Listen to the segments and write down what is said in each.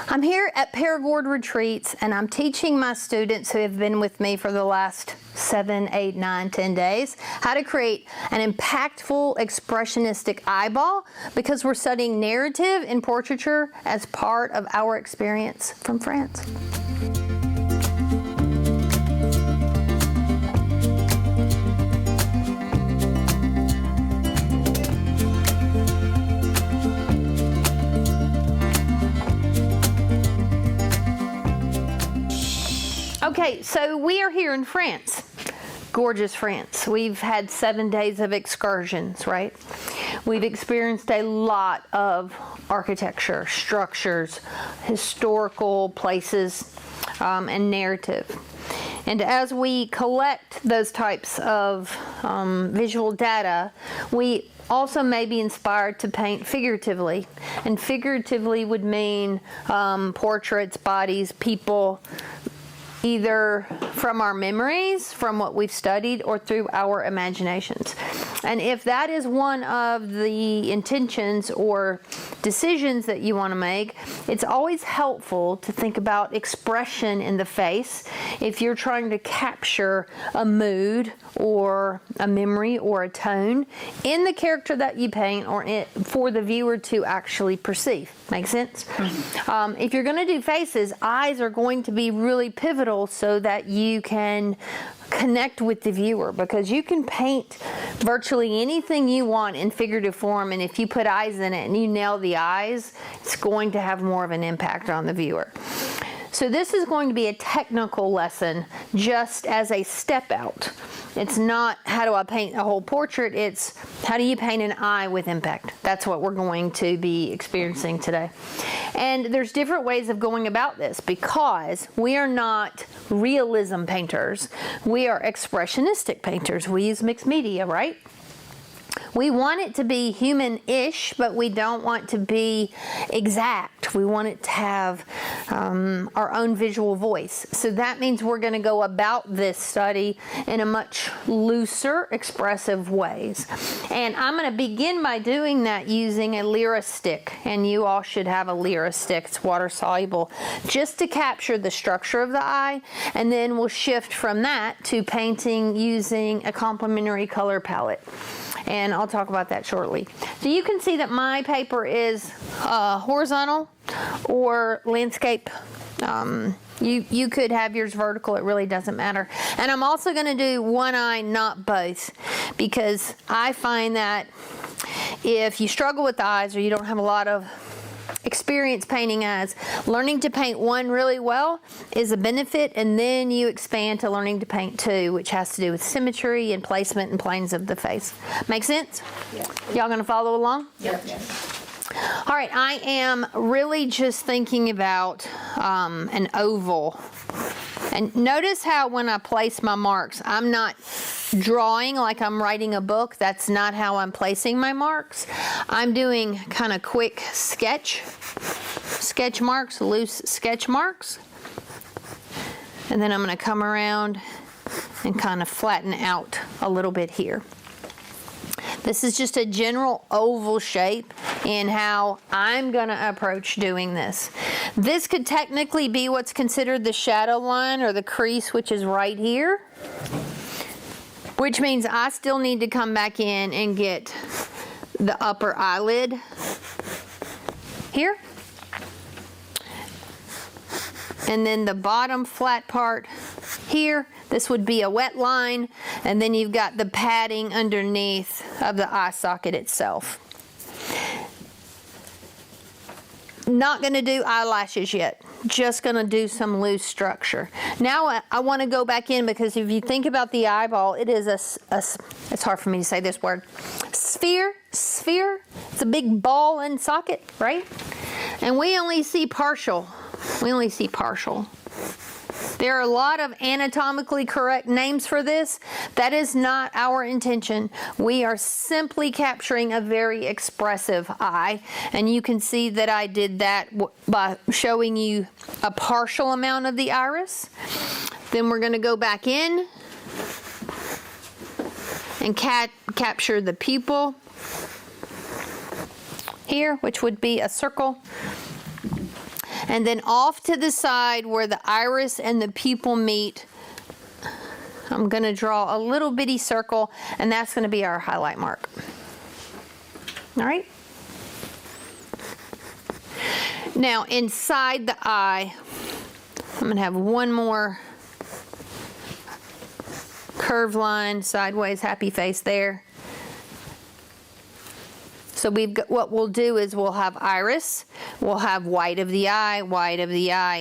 I'm here at Paragord Retreats, and I'm teaching my students who have been with me for the last 7, 8, 9, 10 days how to create an impactful expressionistic eyeball, because we're studying narrative in portraiture as part of our experience from France. Okay, so we are here in France, gorgeous France. We've had 7 days of excursions, right? We've experienced a lot of architecture, structures, historical places, and narrative. And as we collect those types of visual data, we also may be inspired to paint figuratively. And figuratively would mean portraits, bodies, people, either from our memories, from what we've studied, or through our imaginations. And if that is one of the intentions or decisions that you want to make, it's always helpful to think about expression in the face if you're trying to capture a mood or a memory or a tone in the character that you paint, or for the viewer to actually perceive. Make sense? Mm-hmm. If you're going to do faces, eyes are going to be really pivotal so that you can connect with the viewer, because you can paint virtually anything you want in figurative form, and if you put eyes in it and you nail the eyes, it's going to have more of an impact on the viewer. So this is going to be a technical lesson just as a step out. It's not how do I paint a whole portrait, it's how do you paint an eye with impact. That's what we're going to be experiencing today. And there's different ways of going about this, because we are not realism painters. We are expressionistic painters. We use mixed media, right? We want it to be human-ish, but we don't want to be exact. We want it to have our own visual voice. So that means we're going to go about this study in a much looser, expressive ways. And I'm going to begin by doing that using a Lyra stick. And you all should have a Lyra stick. It's water-soluble, just to capture the structure of the eye. And then we'll shift from that to painting using a complementary color palette. And I'll talk about that shortly. So you can see that my paper is horizontal or landscape. You could have yours vertical, it really doesn't matter. And I'm also going to do one eye, not both, because I find that if you struggle with the eyes or you don't have a lot of experience painting eyes, learning to paint one really well is a benefit, and then you expand to learning to paint two, which has to do with symmetry and placement and planes of the face. Make sense? Yeah. Y'all gonna follow along? Yep. All right, I am really just thinking about an oval. And notice how when I place my marks, I'm not drawing like I'm writing a book. That's not how I'm placing my marks. I'm doing kind of quick sketch marks, loose sketch marks. And then I'm going to come around and kind of flatten out a little bit here. This is just a general oval shape in how I'm going to approach doing this. This could technically be what's considered the shadow line or the crease, which is right here, which means I still need to come back in and get the upper eyelid here. And then the bottom flat part here. This would be a wet line, and then you've got the padding underneath of the eye socket itself. Not going to do eyelashes yet, just going to do some loose structure. Now I want to go back in, because if you think about the eyeball, it is it's hard for me to say this word, sphere, it's a big ball and socket, right? And we only see partial. There are a lot of anatomically correct names for this. That is not our intention. We are simply capturing a very expressive eye. And you can see that I did that by showing you a partial amount of the iris. Then we're going to go back in and capture the pupil here, which would be a circle. And then off to the side where the iris and the pupil meet, I'm going to draw a little bitty circle, and that's going to be our highlight mark. All right? Now, inside the eye, I'm going to have one more curved line, sideways, happy face there. So we've got, what we'll do is we'll have iris, we'll have white of the eye,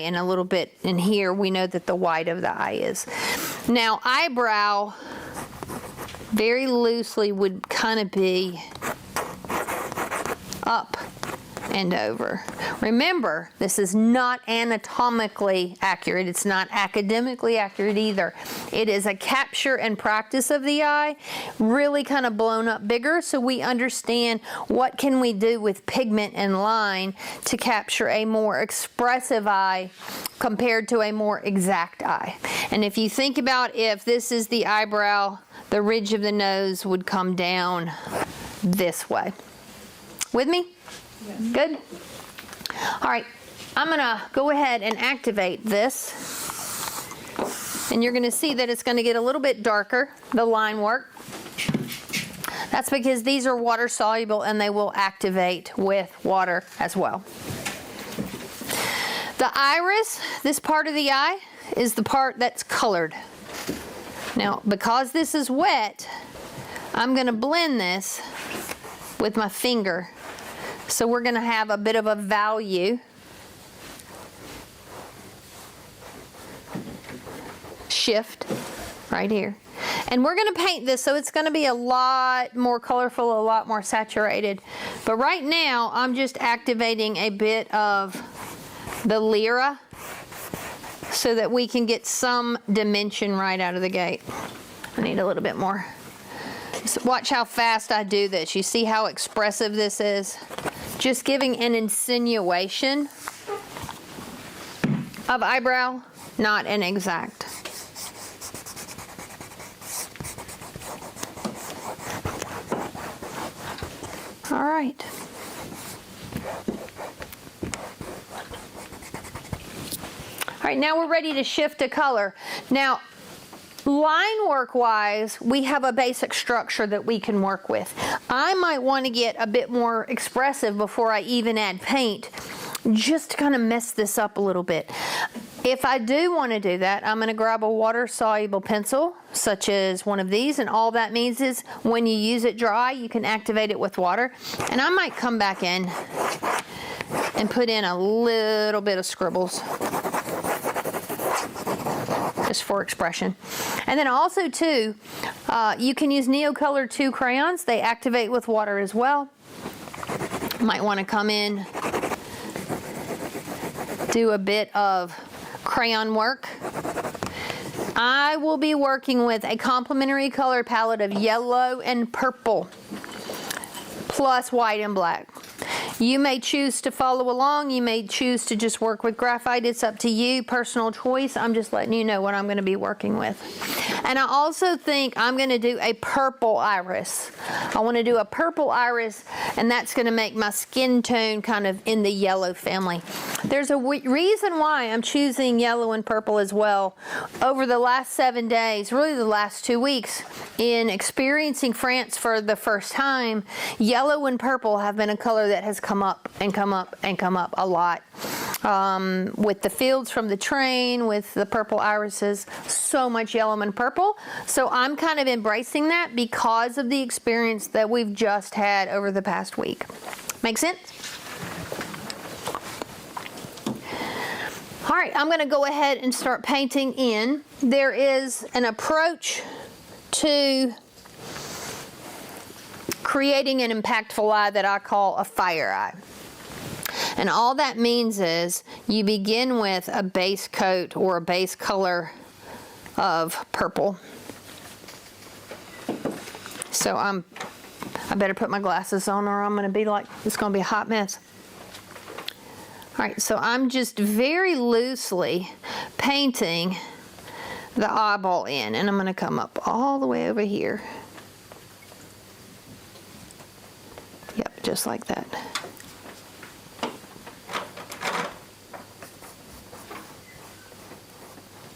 and a little bit in here we know that the white of the eye is. Now eyebrow, very loosely, would kind of be up and over. Remember, this is not anatomically accurate. It's not academically accurate either. It is a capture and practice of the eye, really kind of blown up bigger, so we understand what can we do with pigment and line to capture a more expressive eye compared to a more exact eye. And if you think about, if this is the eyebrow, the ridge of the nose would come down this way. With me? Yes. Good? All right, I'm gonna go ahead and activate this. And you're gonna see that it's gonna get a little bit darker, the line work. That's because these are water soluble and they will activate with water as well. The iris, this part of the eye, is the part that's colored. Now, because this is wet, I'm gonna blend this with my finger. So we're going to have a bit of a value shift right here. And we're going to paint this so it's going to be a lot more colorful, a lot more saturated. But right now, I'm just activating a bit of the lira so that we can get some dimension right out of the gate. I need a little bit more. So watch how fast I do this. You see how expressive this is? Just giving an insinuation of eyebrow, not an exact. All right. All right, now we're ready to shift to color. Now, line work wise, we have a basic structure that we can work with. I might want to get a bit more expressive before I even add paint, just to kind of mess this up a little bit. If I do want to do that, I'm going to grab a water soluble pencil, such as one of these, and all that means is when you use it dry, you can activate it with water. And I might come back in and put in a little bit of scribbles, just for expression. And then also too, you can use Neocolor 2 crayons. They activate with water as well. Might want to come in, do a bit of crayon work. I will be working with a complementary color palette of yellow and purple, plus white and black. You may choose to follow along. You may choose to just work with graphite. It's up to you, personal choice. I'm just letting you know what I'm going to be working with. And I also think I'm going to do a purple iris. I want to do a purple iris, and that's going to make my skin tone kind of in the yellow family. There's a reason why I'm choosing yellow and purple as well. Over the last 7 days, really the last 2 weeks, in experiencing France for the first time, yellow and purple have been a color that has come up and come up and come up a lot. With the fields from the train, with the purple irises, so much yellow and purple. So I'm kind of embracing that because of the experience that we've just had over the past week. Make sense? All right, I'm going to go ahead and start painting in. There is an approach to creating an impactful eye that I call a fire eye. And all that means is you begin with a base coat or a base color of purple. So I better put my glasses on or I'm going to be like, it's going to be a hot mess. All right, so I'm just very loosely painting the eyeball in, and I'm going to come up all the way over here. Yep, just like that.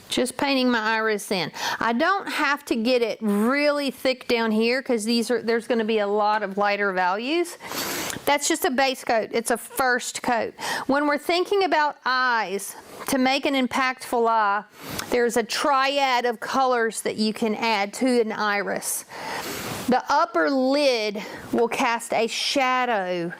Just painting my iris in. I don't have to get it really thick down here because there's going to be a lot of lighter values. That's just a base coat. It's a first coat. When we're thinking about eyes, to make an impactful eye, there's a triad of colors that you can add to an iris. The upper lid will cast a shadow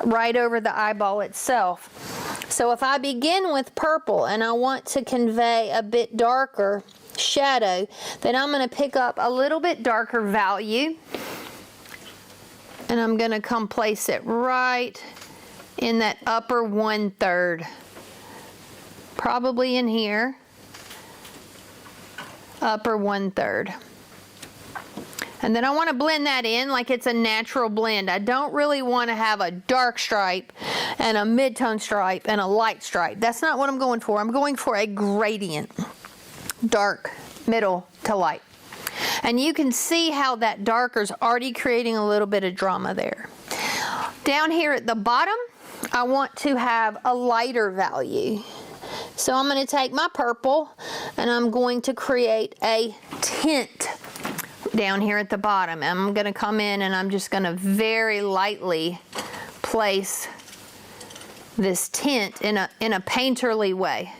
right over the eyeball itself. So if I begin with purple and I want to convey a bit darker shadow, then I'm going to pick up a little bit darker value and I'm going to come place it right in that upper 1/3. Probably in here, upper 1/3. And then I want to blend that in like it's a natural blend. I don't really want to have a dark stripe and a mid-tone stripe and a light stripe. That's not what I'm going for. I'm going for a gradient. Dark, middle to light. And you can see how that darker is already creating a little bit of drama there. Down here at the bottom, I want to have a lighter value. So I'm going to take my purple and I'm going to create a tint down here at the bottom. I'm going to come in and I'm just going to very lightly place this tint in a painterly way.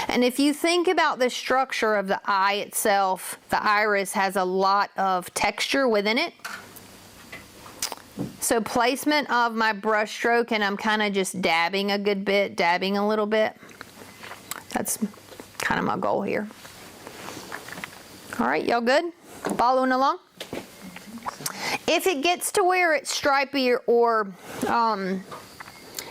And if you think about the structure of the eye itself, the iris has a lot of texture within it. So placement of my brush stroke, and I'm kind of just dabbing a good bit, dabbing a little bit. That's kind of my goal here. All right, y'all good? Following along? If it gets to where it's stripy or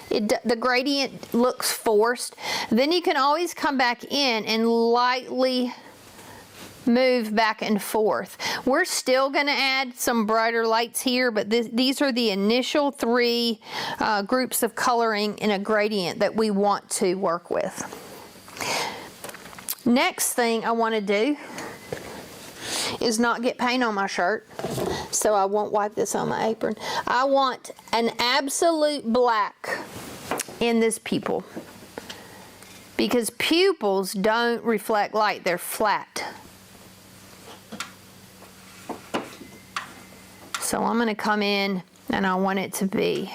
the gradient looks forced, then you can always come back in and lightly move back and forth. We're still going to add some brighter lights here, but these are the initial 3 groups of coloring in a gradient that we want to work with. Next thing I want to do is not get paint on my shirt, so I won't wipe this on my apron. I want an absolute black in this pupil because pupils don't reflect light, they're flat. So I'm going to come in and I want it to be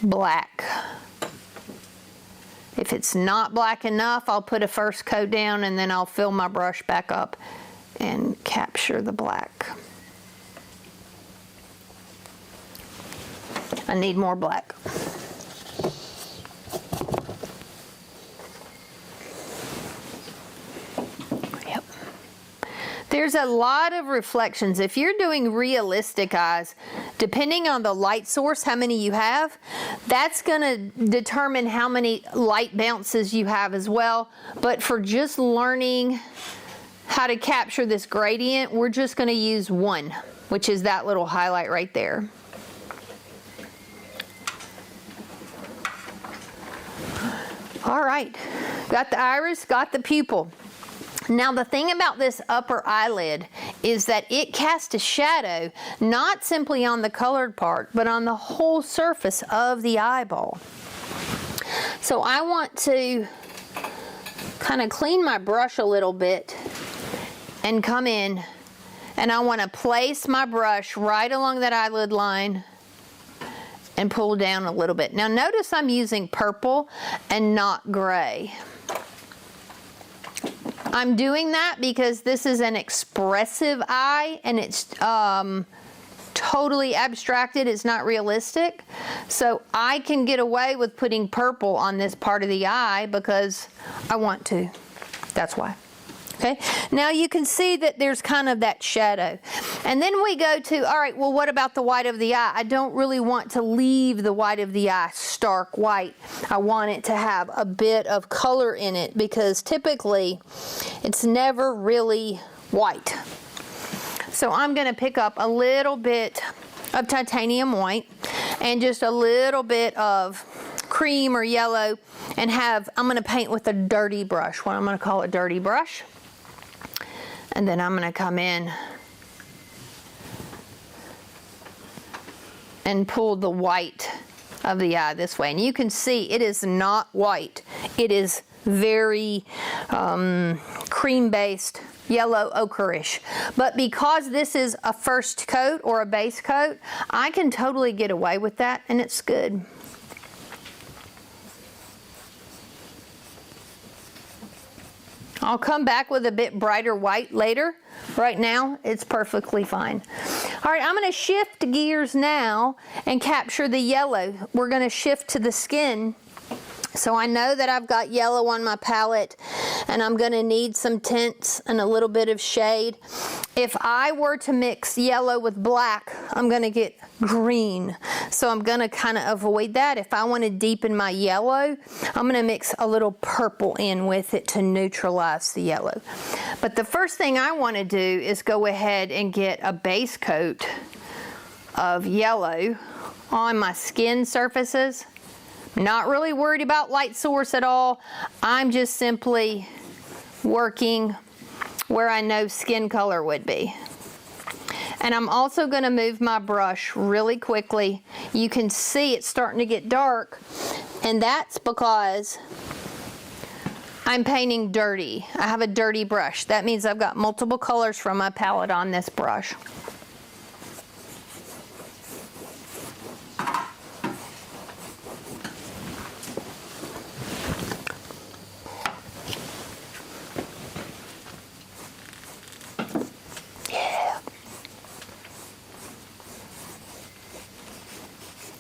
black. If it's not black enough, I'll put a first coat down and then I'll fill my brush back up and capture the black. I need more black. Yep. There's a lot of reflections. If you're doing realistic eyes, depending on the light source, how many you have, that's going to determine how many light bounces you have as well. But for just learning how to capture this gradient, we're just going to use 1, which is that little highlight right there. All right, got the iris, got the pupil. Now the thing about this upper eyelid is that it casts a shadow not simply on the colored part, but on the whole surface of the eyeball. So I want to kind of clean my brush a little bit and come in, and I want to place my brush right along that eyelid line and pull down a little bit. Now notice I'm using purple and not gray. I'm doing that because this is an expressive eye and it's totally abstracted. It's not realistic. So I can get away with putting purple on this part of the eye because I want to. That's why. Okay, now you can see that there's kind of that shadow. And then we go to, all right, well, what about the white of the eye? I don't really want to leave the white of the eye stark white. I want it to have a bit of color in it because typically it's never really white. So I'm going to pick up a little bit of titanium white and just a little bit of cream or yellow and I'm going to paint with a dirty brush, what I'm going to call a dirty brush. And then I'm going to come in and pull the white of the eye this way. And you can see it is not white. It is very cream-based, yellow ochreish. But because this is a first coat or a base coat, I can totally get away with that, and it's good. I'll come back with a bit brighter white later. Right now, it's perfectly fine. All right, I'm going to shift gears now and capture the yellow. We're going to shift to the skin. So I know that I've got yellow on my palette, and I'm going to need some tints and a little bit of shade. If I were to mix yellow with black, I'm going to get green. So I'm going to kind of avoid that. If I want to deepen my yellow, I'm going to mix a little purple in with it to neutralize the yellow. But the first thing I want to do is go ahead and get a base coat of yellow on my skin surfaces. Not really worried about light source at all. I'm just simply working where I know skin color would be. And I'm also going to move my brush really quickly. You can see it's starting to get dark, and that's because I'm painting dirty. I have a dirty brush. That means I've got multiple colors from my palette on this brush.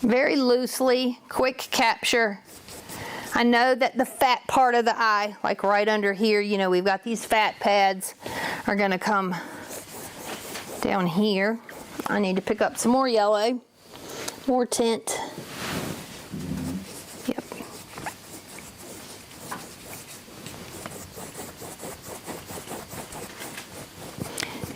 Very loosely, quick capture. I know that the fat part of the eye, like right under here, you know, we've got these fat pads, are gonna come down here. I need to pick up some more yellow, more tint. Yep.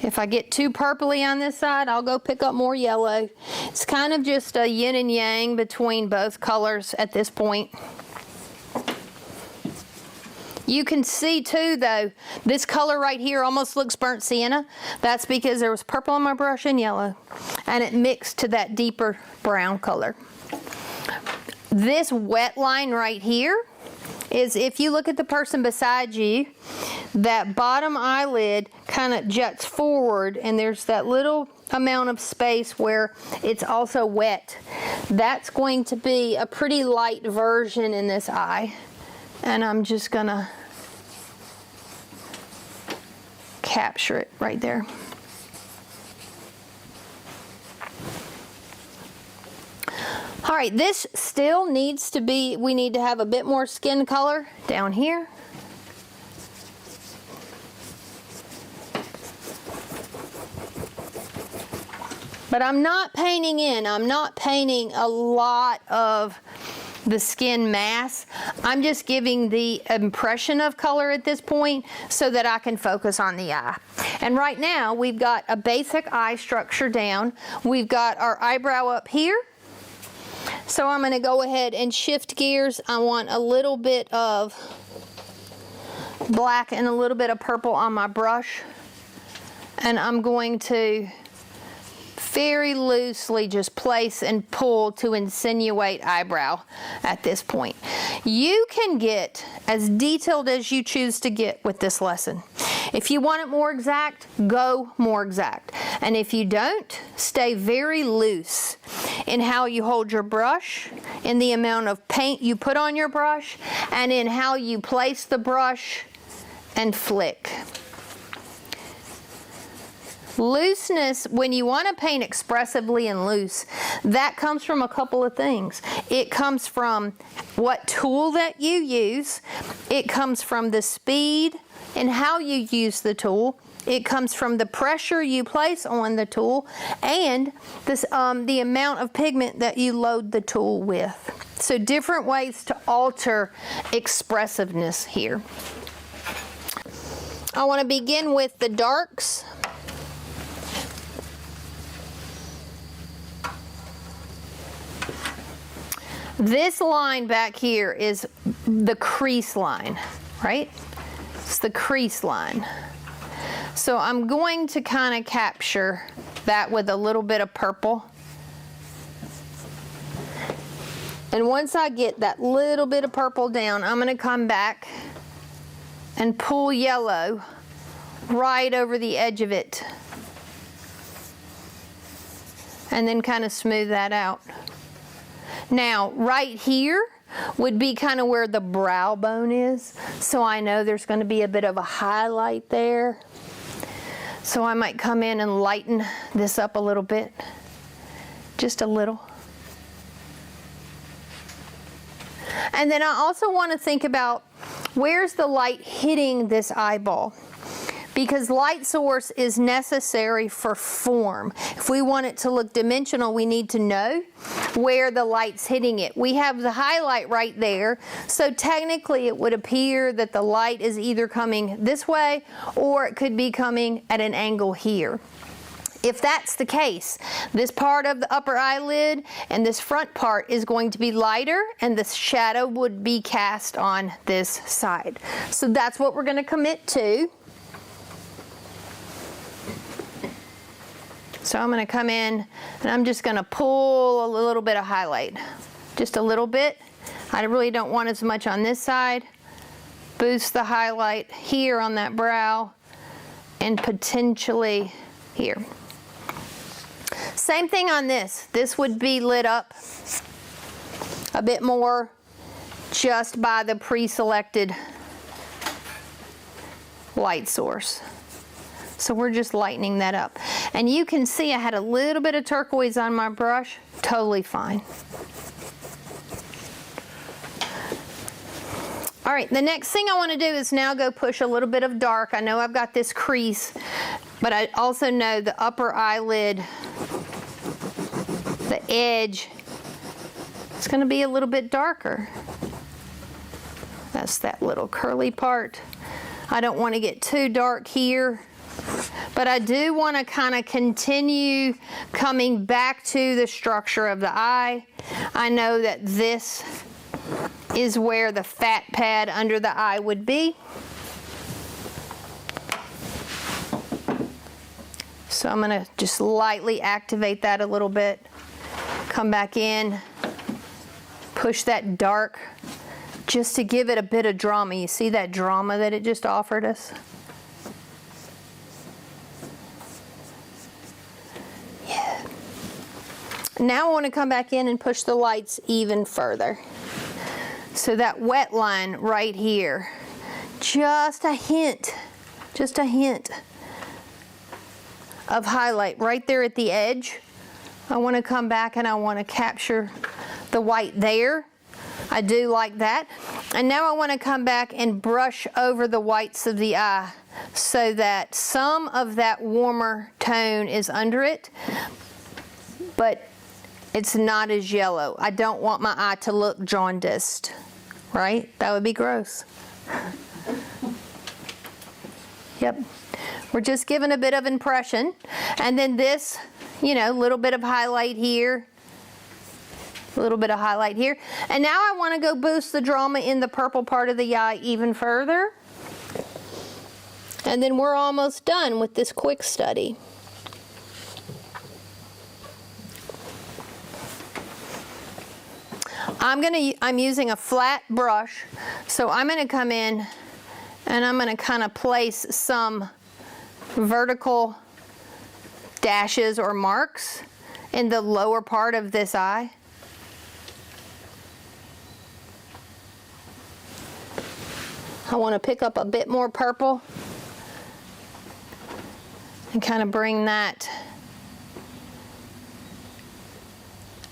If I get too purpley on this side, I'll go pick up more yellow. It's kind of just a yin and yang between both colors at this point. You can see too though, this color right here almost looks burnt sienna. That's because there was purple on my brush and yellow, and it mixed to that deeper brown color. This wet line right here is, if you look at the person beside you, that bottom eyelid kind of juts forward, and there's that little amount of space where it's also wet. That's going to be a pretty light version in this eye, and I'm just gonna capture it right there. All right, this still needs to be, we need to have a bit more skin color down here. But I'm not painting in, I'm not painting a lot of the skin mass. I'm just giving the impression of color at this point so that I can focus on the eye. And right now we've got a basic eye structure down. We've got our eyebrow up here. So I'm going to go ahead and shift gears. I want a little bit of black and a little bit of purple on my brush. And I'm going to very loosely just place and pull to insinuate eyebrow at this point. You can get as detailed as you choose to get with this lesson. If you want it more exact, go more exact. And if you don't, stay very loose in how you hold your brush, in the amount of paint you put on your brush, and in how you place the brush and flick. Looseness, when you want to paint expressively and loose, that comes from a couple of things. It comes from what tool that you use. It comes from the speed and how you use the tool. It comes from the pressure you place on the tool, and this, the amount of pigment that you load the tool with. So different ways to alter expressiveness here. I want to begin with the darks. This line back here is the crease line, right? It's the crease line. So I'm going to kind of capture that with a little bit of purple. And once I get that little bit of purple down, I'm going to come back and pull yellow right over the edge of it. And then kind of smooth that out. Now, right here would be kind of where the brow bone is. So I know there's going to be a bit of a highlight there. So I might come in and lighten this up a little bit. Just a little. And then I also want to think about where's the light hitting this eyeball. Because light source is necessary for form. If we want it to look dimensional, we need to know where the light's hitting it. We have the highlight right there, so technically it would appear that the light is either coming this way or it could be coming at an angle here. If that's the case, this part of the upper eyelid and this front part is going to be lighter and the shadow would be cast on this side. So that's what we're going to commit to. So I'm going to come in and I'm just going to pull a little bit of highlight. Just a little bit. I really don't want as much on this side. Boost the highlight here on that brow and potentially here. Same thing on this. This would be lit up a bit more just by the pre-selected light source. So we're just lightening that up. And you can see I had a little bit of turquoise on my brush. Totally fine. All right, the next thing I want to do is now go push a little bit of dark. I know I've got this crease, but I also know the upper eyelid, the edge, it's going to be a little bit darker. That's that little curly part. I don't want to get too dark here. But I do want to kind of continue coming back to the structure of the eye. I know that this is where the fat pad under the eye would be. So I'm going to just lightly activate that a little bit. Come back in, push that dark just to give it a bit of drama. You see that drama that it just offered us? Now I want to come back in and push the lights even further. So that wet line right here, just a hint of highlight right there at the edge. I want to come back and I want to capture the white there. I do like that. And now I want to come back and brush over the whites of the eye so that some of that warmer tone is under it, but it's not as yellow. I don't want my eye to look jaundiced, right? That would be gross. Yep. We're just giving a bit of impression. And then this, you know, little bit of highlight here. A little bit of highlight here. And now I want to go boost the drama in the purple part of the eye even further. And then we're almost done with this quick study. I'm using a flat brush, so I'm going to come in and I'm going to kind of place some vertical dashes or marks in the lower part of this eye. I want to pick up a bit more purple and kind of bring that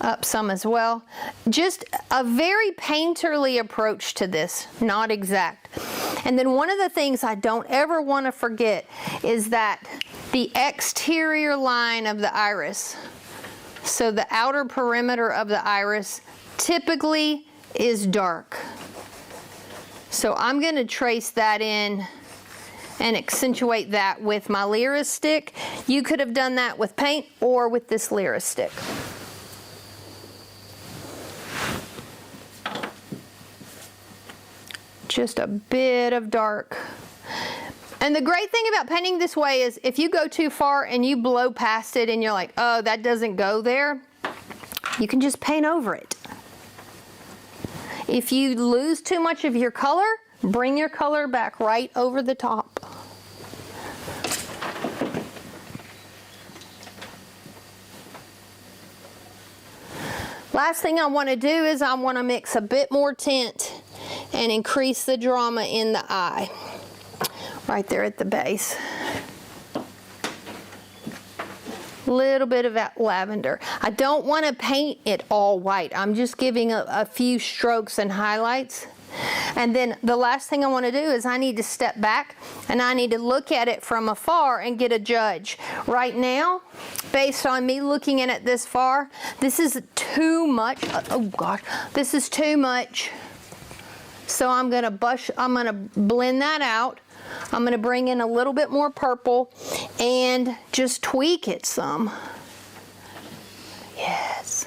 up some as well. Just a very painterly approach to this, not exact. And then one of the things I don't ever want to forget is that the exterior line of the iris, so the outer perimeter of the iris, typically is dark. So I'm going to trace that in and accentuate that with my Lyra stick. You could have done that with paint or with this Lyra stick. Just a bit of dark. And the great thing about painting this way is if you go too far and you blow past it and you're like, oh, that doesn't go there, you can just paint over it. If you lose too much of your color, Bring your color back right over the top. Last thing I want to do is I want to mix a bit more tint and increase the drama in the eye. Right there at the base. Little bit of that lavender. I don't want to paint it all white. I'm just giving a few strokes and highlights. And then the last thing I want to do is I need to step back and I need to look at it from afar and get a judge. Right now, based on me looking at it this far, this is too much. Oh gosh, this is too much. So I'm gonna blend that out. I'm going to bring in a little bit more purple and just tweak it some. Yes.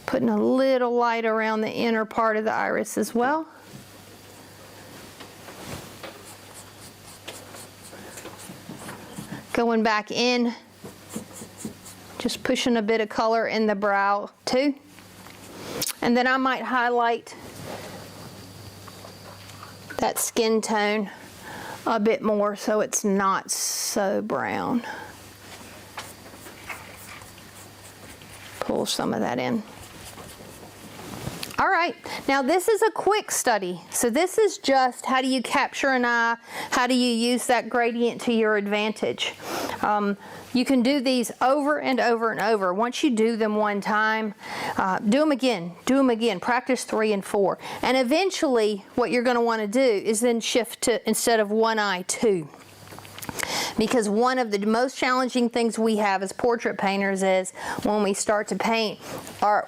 Putting a little light around the inner part of the iris as well. Going back in, just pushing a bit of color in the brow too. And then I might highlight that skin tone a bit more so it's not so brown. Pull some of that in. All right, now this is a quick study. So this is just how do you capture an eye, how do you use that gradient to your advantage. You can do these over and over and over. Once you do them one time, do them again, practice 3 and 4. And eventually what you're gonna wanna do is then shift to, instead of one eye, 2. Because one of the most challenging things we have as portrait painters is when we start to paint,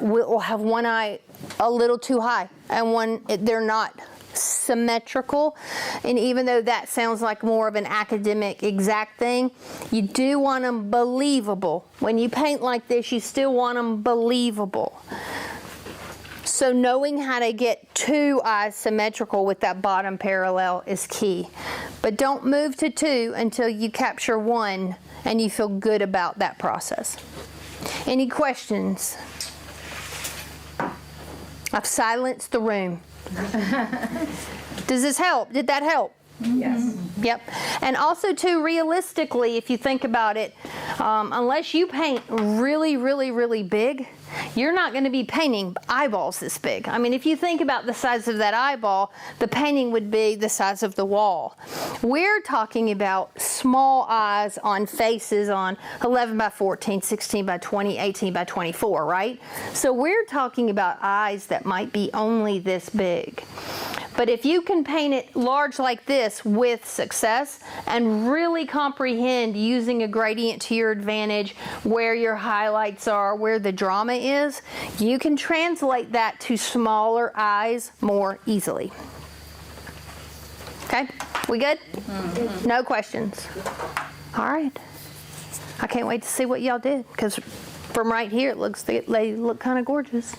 we'll have one eye a little too high and they're not symmetrical. And even though that sounds like more of an academic exact thing, you do want them believable. When you paint like this, you still want them believable. So knowing how to get 2 eyes symmetrical with that bottom parallel is key. But don't move to 2 until you capture 1 and you feel good about that process. Any questions? I've silenced the room. Does this help? Did that help? Yes. Yep. And also too, realistically, if you think about it, unless you paint really, really, really big, you're not going to be painting eyeballs this big. I mean, if you think about the size of that eyeball, the painting would be the size of the wall. We're talking about small eyes on faces on 11 by 14, 16 by 20, 18 by 24, right? So we're talking about eyes that might be only this big. But if you can paint it large like this with success and really comprehend using a gradient to your advantage, where your highlights are, where the drama is, you can translate that to smaller eyes more easily. Okay, we good? Mm-hmm. No questions. All right. I can't wait to see what y'all did, because from right here it looks, they look kind of gorgeous.